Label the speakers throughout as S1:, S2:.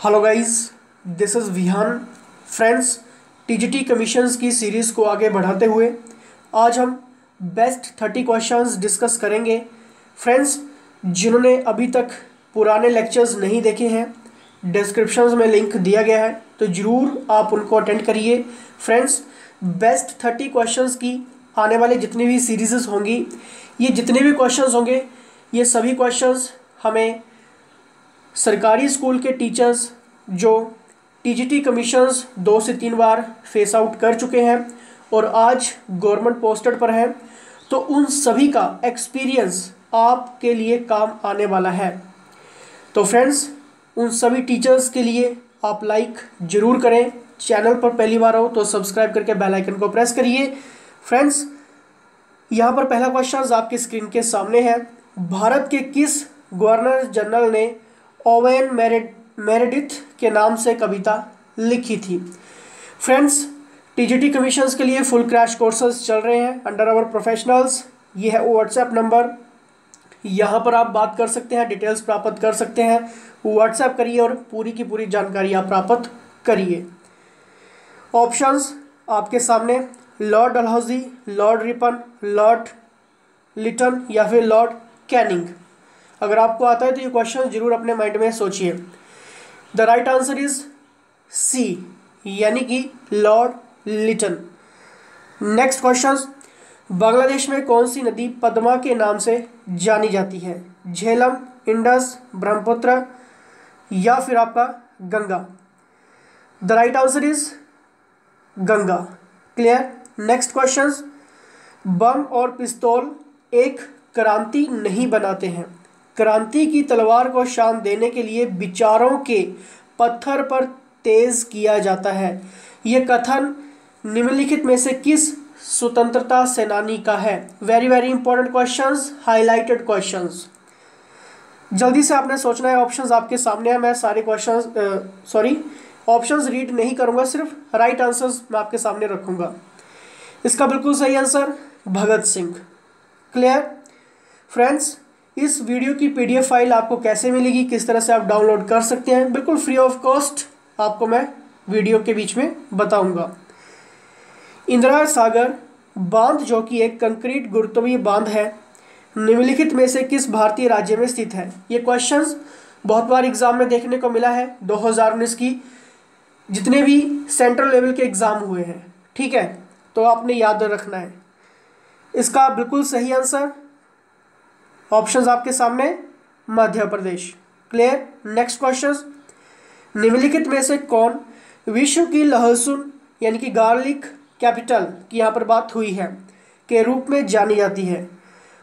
S1: Hello guys, this is Vihaan. Friends, TGT commissions की series को आगे बढ़ाते हुए आज हम बेस्ट 30 क्वेश्चंस डिस्कस करेंगे। फ्रेंड्स, जिन्होंने अभी तक पुराने लेक्चर्स नहीं देखे हैं, डिस्क्रिप्शंस में लिंक दिया गया है, तो ज़रूर आप उनको अटेंड करिए। फ्रेंड्स, बेस्ट 30 क्वेश्चंस की आने वाले जितनी भी सीरीज़ होंगी, ये जितने भी क्वेश्चंस होंगे, ये सभी क्वेश्चंस हमें सरकारी स्कूल के टीचर्स जो टीजीटी कमीशंस 2 से 3 बार फेस आउट कर चुके हैं और आज गवर्नमेंट पोस्टेड पर हैं, तो उन सभी का एक्सपीरियंस आपके लिए काम आने वाला है। तो फ्रेंड्स, उन सभी टीचर्स के लिए आप लाइक ज़रूर करें। चैनल पर पहली बार हो तो सब्सक्राइब करके बेल आइकन को प्रेस करिए। फ्रेंड्स, यहाँ पर पहला क्वेश्चन आपकी स्क्रीन के सामने है। भारत के किस गवर्नर जनरल ने ओवेन मेरेडिथ के नाम से कविता लिखी थी? फ्रेंड्स, टीजीटी कमीशंस के लिए फुल क्रैश कोर्सेज चल रहे हैं अंडर आवर प्रोफेशनल्स। ये है व्हाट्सएप नंबर, यहाँ पर आप बात कर सकते हैं, डिटेल्स प्राप्त कर सकते हैं। व्हाट्सएप करिए और पूरी की पूरी जानकारी आप प्राप्त करिए। ऑप्शंस आपके सामने, lord Dalhousie, lord Ripon, lord Lytton या फिर लॉर्ड कैनिंग। अगर आपको आता है तो ये क्वेश्चन जरूर अपने माइंड में सोचिए। The right answer is C, यानी कि lord Lytton. Next question, Bangladesh में कौन सी नदी पद्मा के नाम से जानी जाती है? झेलम, इंडस, ब्रह्मपुत्र या फिर आपका Ganga? The right answer is Ganga. Clear. Next question, bomb और पिस्तौल एक क्रांति नहीं बनाते हैं। क्रांति की तलवार को शान देने के लिए विचारों के पत्थर पर तेज किया जाता है। यह कथन निम्नलिखित में से किस स्वतंत्रता सेनानी का है? Very very important questions, highlighted questions. जल्दी से आपने सोचना है। ऑप्शंस आपके सामने है। मैं सारे ऑप्शंस रीड नहीं करूंगा, सिर्फ राइट आंसर्स मैं आपके सामने रखूंगा। इसका बिल्कुल सही answer Bhagat Singh. Clear. Friends, इस वीडियो की पीडीएफ फाइल आपको कैसे मिलेगी, किस तरह से आप डाउनलोड कर सकते हैं, बिल्कुल फ्री ऑफ कॉस्ट आपको मैं वीडियो के बीच में बताऊंगा। इंदिरा सागर बांध, जो कि एक कंक्रीट गुरुत्वीय बांध है, निम्नलिखित में से किस भारतीय राज्य में स्थित है? ये क्वेश्चंस बहुत बार एग्जाम में देखने को मिला है। 2019 की जितने भी सेंट्रल लेवल के एग्जाम हुए हैं, ठीक है, तो आपने याद रखना है। इसका बिल्कुल सही आंसर ऑप्शंस आपके सामने, Madhya Pradesh. Clear. Next question, निम्नलिखित में से कौन विश्व की लहसुन यानी कि गार्लिक कैपिटल की यहाँ पर बात हुई है के रूप में जानी जाती है?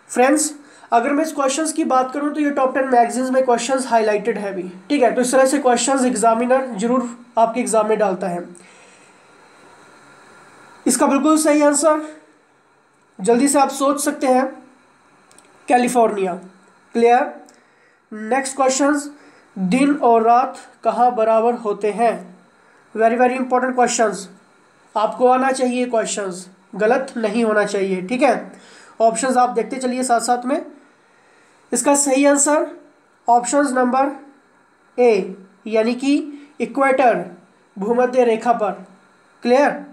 S1: फ्रेंड्स, अगर मैं इस क्वेश्चंस की बात करूं तो ये टॉप 10 मैगजीन्स में क्वेश्चंस हाईलाइटेड है भी, ठीक है। तो इस तरह से क्वेश्चंस एग्जामिनर जरूर आपके एग्जाम में डालता है। इसका बिल्कुल सही आंसर, जल्दी से आप सोच सकते हैं, कैलिफोर्निया। क्लियर। नेक्स्ट क्वेश्चंस, दिन और रात कहाँ बराबर होते हैं? वेरी वेरी इंपॉर्टेंट क्वेश्चंस, आपको आना चाहिए, क्वेश्चंस गलत नहीं होना चाहिए, ठीक है। ऑप्शंस आप देखते चलिए साथ साथ में। इसका सही आंसर ऑप्शंस नंबर ए, यानी कि इक्वेटर, भूमध्य रेखा पर। क्लियर।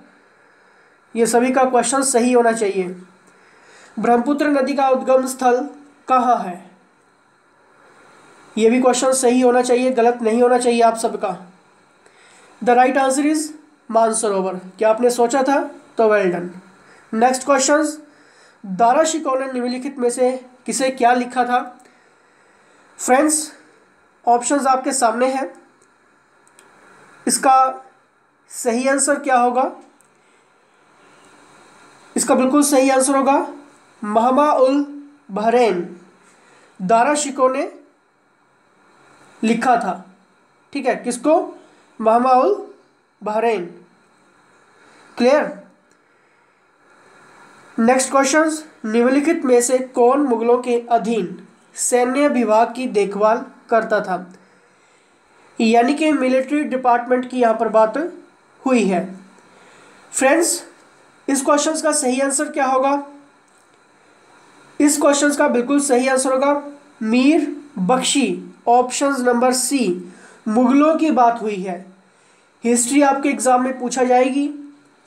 S1: ये सभी का क्वेश्चन सही होना चाहिए। ब्रह्मपुत्र नदी का उद्गम स्थल कहाँ है? यह भी क्वेश्चन सही होना चाहिए, गलत नहीं होना चाहिए आप सबका। The right answer is Mansarovar. क्या आपने सोचा था? तो well done. Next question, Dara Shikoh ने निम्नलिखित में से किसे क्या लिखा था? फ्रेंड्स, ऑप्शंस आपके सामने हैं। इसका सही आंसर क्या होगा? इसका बिल्कुल सही आंसर होगा महमा उल बहरैन। दारा शिकोह ने लिखा था, ठीक है, किसको? महमा उल बहरैन। क्लियर। नेक्स्ट क्वेश्चन, निम्नलिखित में से कौन मुगलों के अधीन सैन्य विभाग की देखभाल करता था? यानी कि मिलिट्री डिपार्टमेंट की यहां पर बात हुई है। फ्रेंड्स, इस क्वेश्चन का सही आंसर क्या होगा? इस क्वेश्चन का बिल्कुल सही आंसर होगा Mir Bakshi, option number C, मुगलों की बात हुई है। हिस्ट्री आपके एग्जाम में पूछा जाएगी।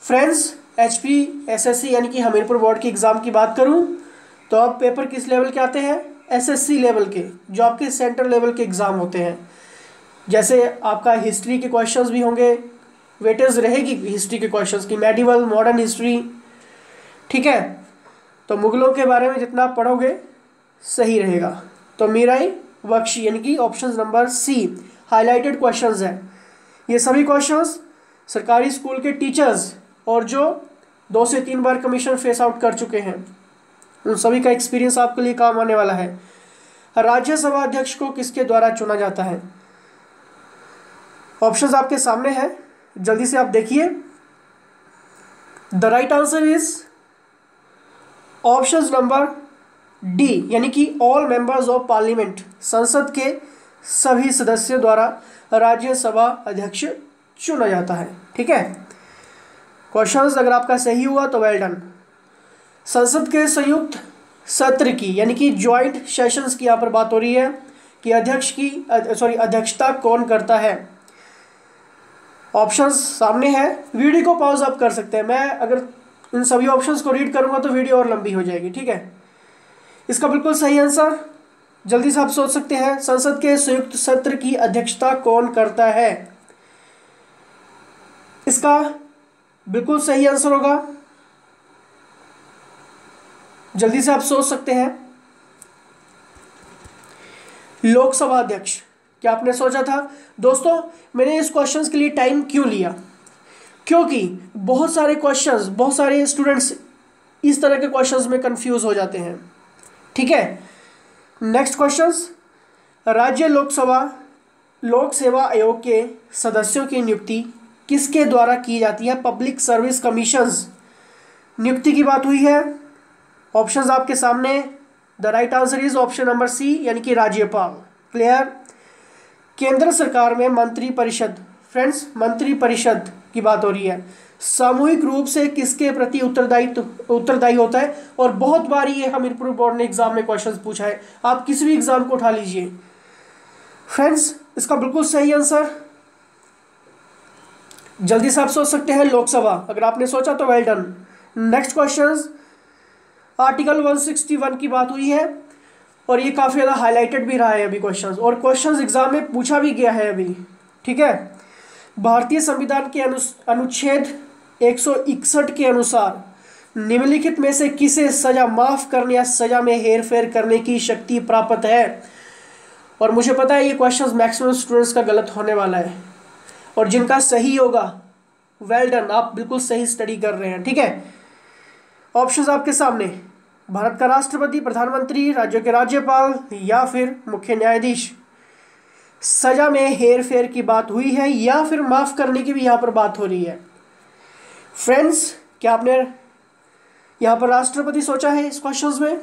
S1: फ्रेंड्स, HPSSC यानी कि हमीरपुर बोर्ड के एग्ज़ाम की बात करूं तो अब पेपर किस लेवल के आते हैं? SSC लेवल के, जो आपके सेंट्रल लेवल के एग्ज़ाम होते हैं। जैसे आपका हिस्ट्री के क्वेश्चंस भी होंगे, वेटेज रहेगी हिस्ट्री के क्वेश्चंस की, मेडिवल, मॉडर्न हिस्ट्री, ठीक है। तो मुगलों के बारे में जितना आप पढ़ोगे सही रहेगा। तो मीराई बख्शी यानी कि option number C highlighted questions है। ये सभी क्वेश्चंस सरकारी स्कूल के टीचर्स और जो 2 से 3 बार कमीशन फेस आउट कर चुके हैं, उन सभी का एक्सपीरियंस आपके लिए काम आने वाला है। राज्यसभा अध्यक्ष को किसके द्वारा चुना जाता है? ऑप्शंस आपके सामने हैं, जल्दी से आप देखिए। The right answer is option number D, यानी कि ऑल मेंबर्स ऑफ पार्लियामेंट, संसद के सभी सदस्यों द्वारा राज्यसभा अध्यक्ष चुना जाता है। ठीक है, क्वेश्चंस अगर आपका सही हुआ तो वेल डन। संसद के संयुक्त सत्र की यानी कि ज्वाइंट सेशंस की यहाँ पर बात हो रही है कि अध्यक्षता कौन करता है। ऑप्शंस सामने है, वीडियो को पॉज आप कर सकते हैं। मैं अगर इन सभी ऑप्शंस को रीड करूंगा तो वीडियो और लंबी हो जाएगी। ठीक है, इसका बिल्कुल सही आंसर जल्दी से आप सोच सकते हैं, संसद के संयुक्त सत्र की अध्यक्षता कौन करता है? इसका बिल्कुल सही आंसर होगा, जल्दी से आप सोच सकते हैं, लोकसभा अध्यक्ष। क्या आपने सोचा था? दोस्तों, मैंने इस क्वेश्चंस के लिए टाइम क्यों लिया? क्योंकि बहुत सारे स्टूडेंट्स इस तरह के क्वेश्चंस में कंफ्यूज हो जाते हैं। ठीक है, नेक्स्ट क्वेश्चंस, राज्य लोक सेवा आयोग के सदस्यों की नियुक्ति किसके द्वारा की जाती है? पब्लिक सर्विस कमीशंस नियुक्ति की बात हुई है। ऑप्शंस आपके सामने, the right answer is option number C, यानी कि राज्यपाल। क्लियर? केंद्र सरकार में मंत्रिपरिषद, फ्रेंड्स मंत्रिपरिषद की बात हो रही है, सामूहिक रूप से किसके प्रति उत्तरदायी होता है? और बहुत बार ये हमीरपुर बोर्ड ने एग्जाम में क्वेश्चन पूछा है, आप किसी भी एग्जाम को उठा लीजिए। फ्रेंड्स, इसका बिल्कुल सही आंसर जल्दी से आप सोच सकते हैं, लोकसभा। अगर आपने सोचा तो well done. Next question, article 161 की बात हुई है और ये काफ़ी ज़्यादा हाईलाइटेड भी रहा है अभी क्वेश्चंस, और क्वेश्चंस एग्जाम में पूछा भी गया है अभी। ठीक है, भारतीय संविधान के अनुच्छेद 161 के अनुसार निम्नलिखित में से किसे सजा माफ करने या सजा में हेरफेर करने की शक्ति प्राप्त है? और मुझे पता है ये क्वेश्चंस मैक्सिमम स्टूडेंट्स का गलत होने वाला है, और जिनका सही होगा वेल डन, आप बिल्कुल सही स्टडी कर रहे हैं। ठीक है, ऑप्शंस आपके सामने, भारत का राष्ट्रपति, प्रधानमंत्री, राज्यों के राज्यपाल या फिर मुख्य न्यायाधीश। सजा में हेरफेर की बात हुई है या फिर माफ करने की भी यहाँ पर बात हो रही है। फ्रेंड्स, क्या आपने यहाँ पर राष्ट्रपति सोचा है इस क्वेश्चंस में?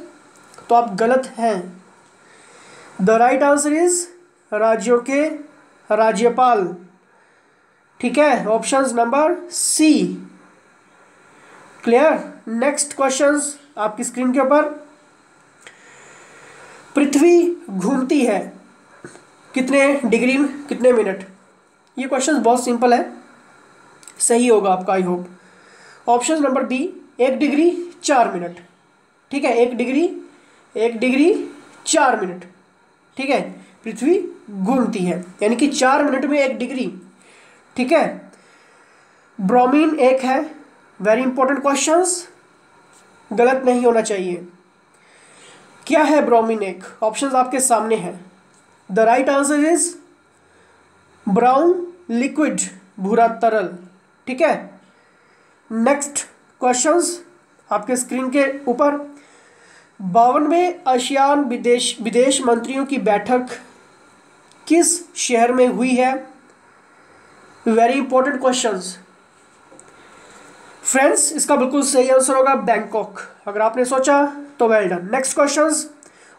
S1: तो आप गलत हैं। द राइट आंसर इज राज्यों के राज्यपाल। ठीक है, options number C. Clear? Next questions आपकी स्क्रीन के ऊपर, पृथ्वी घूमती है कितने डिग्री में कितने मिनट? ये क्वेश्चन बहुत सिंपल है, सही होगा आपका, I hope. Option number B, 1 degree 4 minute. ठीक है, 1 डिग्री 4 मिनट। ठीक है, पृथ्वी घूमती है यानी कि 4 मिनट में 1 डिग्री। ठीक है, ब्रोमीन एक है, वेरी इंपॉर्टेंट क्वेश्चंस, गलत नहीं होना चाहिए। क्या है ब्रोमीन एक? ऑप्शंस आपके सामने हैं। The right answer is brown liquid, भूरा तरल। ठीक है, नेक्स्ट क्वेश्चंस आपके स्क्रीन के ऊपर, 52वें आसियान विदेश मंत्रियों की बैठक किस शहर में हुई है? Very important questions. फ्रेंड्स, इसका बिल्कुल सही आंसर होगा बैंकॉक। अगर आपने सोचा तो वेल डन। नेक्स्ट क्वेश्चंस,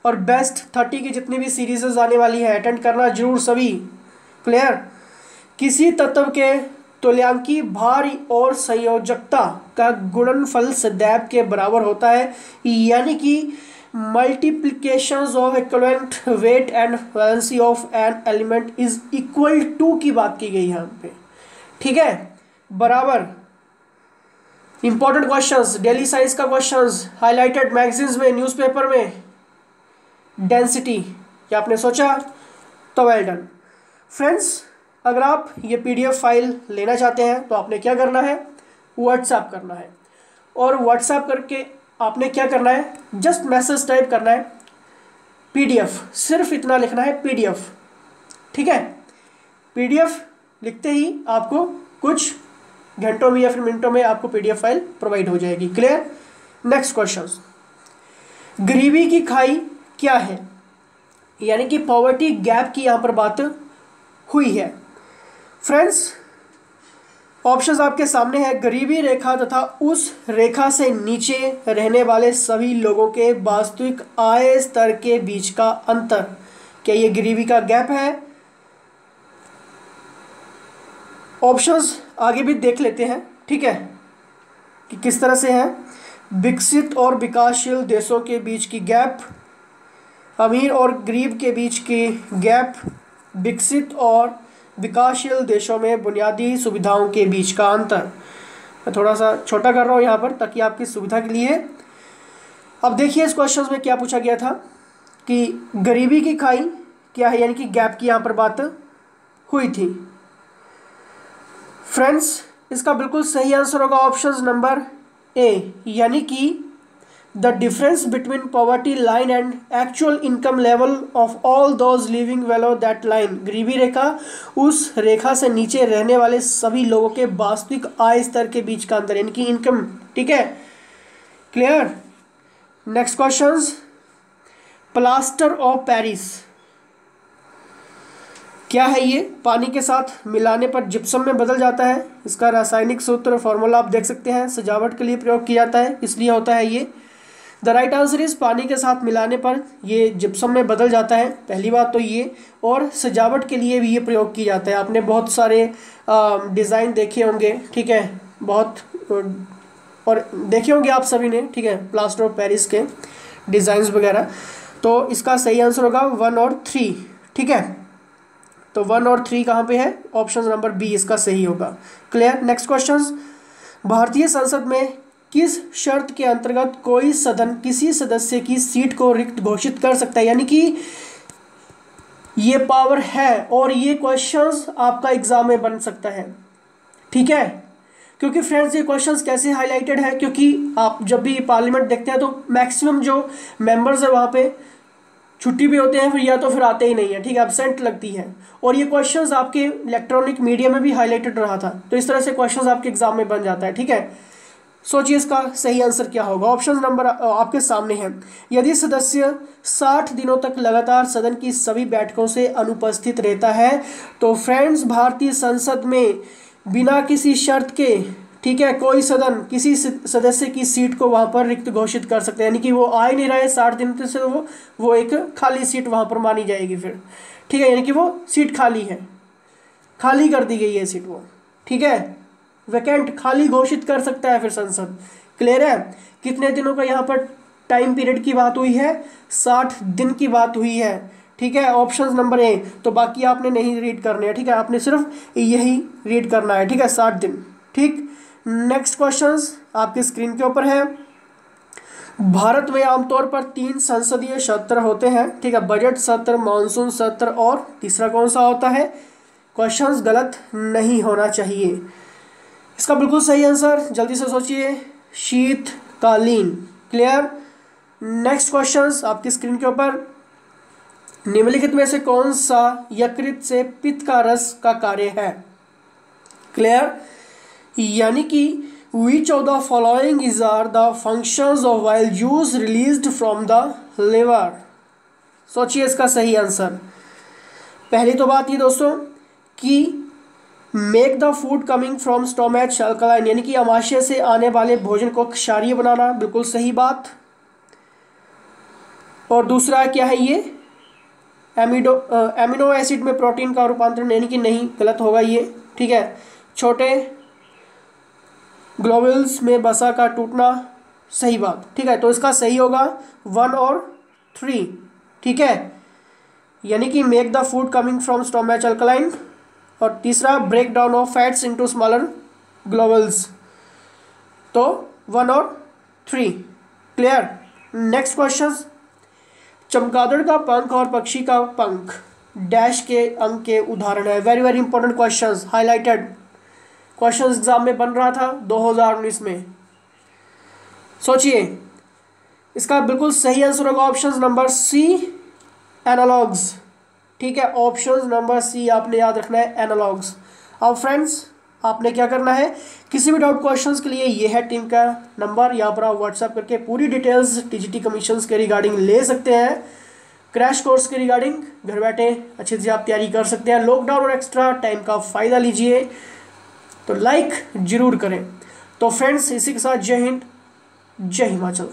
S1: और बेस्ट 30 की जितनी भी सीरीजेस आने वाली है अटेंड करना जरूर सभी। क्लियर? किसी तत्व के तुल्यांकी भार और संयोजकता का गुणनफल सदैव के बराबर होता है, यानी कि multiplications of equivalent weight and valency of an element is equal to की बात की गई है यहाँ पे, ठीक है, बराबर। इंपॉर्टेंट क्वेश्चंस, डेली साइंस का क्वेश्चंस, हाईलाइटेड मैगजीन्स में, न्यूज़पेपर में, डेंसिटी, क्या आपने सोचा? तो वेल डन फ्रेंड्स। अगर आप ये पीडीएफ फाइल लेना चाहते हैं तो आपने क्या करना है, व्हाट्सएप करना है, और व्हाट्सएप करके आपने क्या करना है, जस्ट मैसेज टाइप करना है पीडीएफ, सिर्फ इतना लिखना है पीडीएफ, ठीक है। पीडीएफ लिखते ही आपको कुछ घंटों में या फिर मिनटों में आपको पीडीएफ फाइल प्रोवाइड हो जाएगी। क्लियर? नेक्स्ट क्वेश्चन, गरीबी की खाई क्या है, यानी कि पॉवर्टी गैप की यहां पर बात हुई है। फ्रेंड्स ऑप्शंस आपके सामने है, गरीबी रेखा तथा उस रेखा से नीचे रहने वाले सभी लोगों के वास्तविक आय स्तर के बीच का अंतर, क्या ये गरीबी का गैप है? ऑप्शंस आगे भी देख लेते हैं, ठीक है, कि किस तरह से है। विकसित और विकासशील देशों के बीच की गैप, अमीर और गरीब के बीच की गैप, विकसित और विकासशील देशों में बुनियादी सुविधाओं के बीच का अंतर। मैं थोड़ा सा छोटा कर रहा हूँ यहाँ पर ताकि आपकी सुविधा के लिए। अब देखिए इस क्वेश्चन में क्या पूछा गया था कि गरीबी की खाई क्या है, यानी कि गैप की यहाँ पर बात हुई थी। फ्रेंड्स इसका बिल्कुल सही आंसर होगा ऑप्शन नंबर ए, यानी कि the difference between poverty line and actual income level of all those living below that line. गरीबी रेखा उस रेखा से नीचे रहने वाले सभी लोगों के वास्तविक आय स्तर के बीच का अंतर, यानी कि इनकम, ठीक है। Clear? Next question, plaster of Paris क्या है? ये पानी के साथ मिलाने पर जिप्सम में बदल जाता है। इसका रासायनिक सूत्र फॉर्मूला आप देख सकते हैं, सजावट के लिए प्रयोग किया जाता है, इसलिए होता है ये। द राइट आंसर इज पानी के साथ मिलाने पर ये जिप्सम में बदल जाता है, पहली बात तो ये, और सजावट के लिए भी ये प्रयोग किया जाता है। आपने बहुत सारे डिज़ाइन देखे होंगे, ठीक है, बहुत और देखे होंगे आप सभी ने, ठीक है, प्लास्टर ऑफ पेरिस के डिज़ाइंस वगैरह। तो इसका सही आंसर होगा 1 और 3, ठीक है। तो 1 और 3 कहाँ पे है? ऑप्शन नंबर बी इसका सही होगा। क्लियर? नेक्स्ट क्वेश्चन, भारतीय संसद में किस शर्त के अंतर्गत कोई सदन किसी सदस्य की सीट को रिक्त घोषित कर सकता है, यानी कि ये पावर है, और ये क्वेश्चंस आपका एग्जाम में बन सकता है, ठीक है। क्योंकि फ्रेंड्स ये क्वेश्चंस कैसे हाईलाइटेड है, क्योंकि आप जब भी पार्लियामेंट देखते हैं तो मैक्सिमम जो मेंबर्स है वहाँ पे छुट्टी भी होते हैं, फिर या तो फिर आते ही नहीं है, ठीक है, एब्सेंट लगती है। और ये क्वेश्चंस आपके इलेक्ट्रॉनिक मीडिया में भी हाईलाइटेड रहा था, तो इस तरह से क्वेश्चंस आपके एग्जाम में बन जाता है, ठीक है। सोचिए इसका सही आंसर क्या होगा। ऑप्शन नंबर आपके सामने है, यदि सदस्य 60 दिनों तक लगातार सदन की सभी बैठकों से अनुपस्थित रहता है तो फ्रेंड्स भारतीय संसद में बिना किसी शर्त के, ठीक है, कोई सदन किसी सदस्य की सीट को वहाँ पर रिक्त घोषित कर सकते हैं, यानी कि वो आ ही नहीं रहे 60 दिन से, वो एक खाली सीट वहाँ पर मानी जाएगी फिर, ठीक है, यानी कि वो सीट खाली है, खाली कर दी गई है सीट वो, ठीक है, वैकेंट, खाली घोषित कर सकता है फिर संसद। क्लियर है? कितने दिनों का यहाँ पर टाइम पीरियड की बात हुई है? 60 दिन की बात हुई है, ठीक है, ऑप्शन नंबर ए। तो बाकी आपने नहीं रीड करने हैं, ठीक है, आपने सिर्फ यही रीड करना है, ठीक है, 60 दिन, ठीक। नेक्स्ट क्वेश्चन आपकी स्क्रीन के ऊपर है, भारत में आमतौर पर 3 संसदीय सत्र होते हैं, ठीक है, बजट सत्र, मानसून सत्र, और तीसरा कौन सा होता है? क्वेश्चंस गलत नहीं होना चाहिए। इसका बिल्कुल सही आंसर जल्दी से सोचिए, शीतकालीन। क्लियर? नेक्स्ट क्वेश्चंस आपकी स्क्रीन के ऊपर, निम्नलिखित में से कौन सा यकृत से पित्त का रस का कार्य है? क्लियर? यानी कि which of the following is are the functions of bile juice released from the liver? सोचिए इसका सही आंसर। पहली तो बात ये दोस्तों कि make the food coming from stomach alkaline, यानी कि अमाशय से आने वाले भोजन को क्षारीय बनाना, बिल्कुल सही बात। और दूसरा क्या है ये? एमिनो एसिड में प्रोटीन का रूपांतरण, यानी कि नहीं, गलत होगा ये, ठीक है। छोटे ग्लोब्यूल्स में वसा का टूटना, सही बात, ठीक है। तो इसका सही होगा 1 और 3, ठीक है। यानी कि make the food coming from stomach alkaline, और तीसरा break down of fats into smaller globules. तो 1 और 3 क्लियर। नेक्स्ट क्वेश्चन, चमगादड़ का पंख और पक्षी का पंख डैश के अंक के उदाहरण है। Very very important questions, highlighted question exam में बन रहा था 2019 में। सोचिए, इसका बिल्कुल सही आंसर होगा ऑप्शन नंबर सी, एनालॉग्स, ठीक है। ऑप्शन नंबर सी आपने याद रखना है, एनालॉग्स। अब फ्रेंड्स आपने क्या करना है, किसी भी डाउट क्वेश्चंस के लिए ये है टीम का नंबर, यहाँ पर आप व्हाट्सएप करके पूरी डिटेल्स टीजीटी कमीशंस के रिगार्डिंग ले सकते हैं। क्रैश कोर्स के रिगार्डिंग घर बैठे अच्छे से आप तैयारी कर सकते हैं। लॉकडाउन और एक्स्ट्रा टाइम का फ़ायदा लीजिए, तो लाइक जरूर करें। तो फ्रेंड्स इसी के साथ जय हिंद, जय हिमाचल।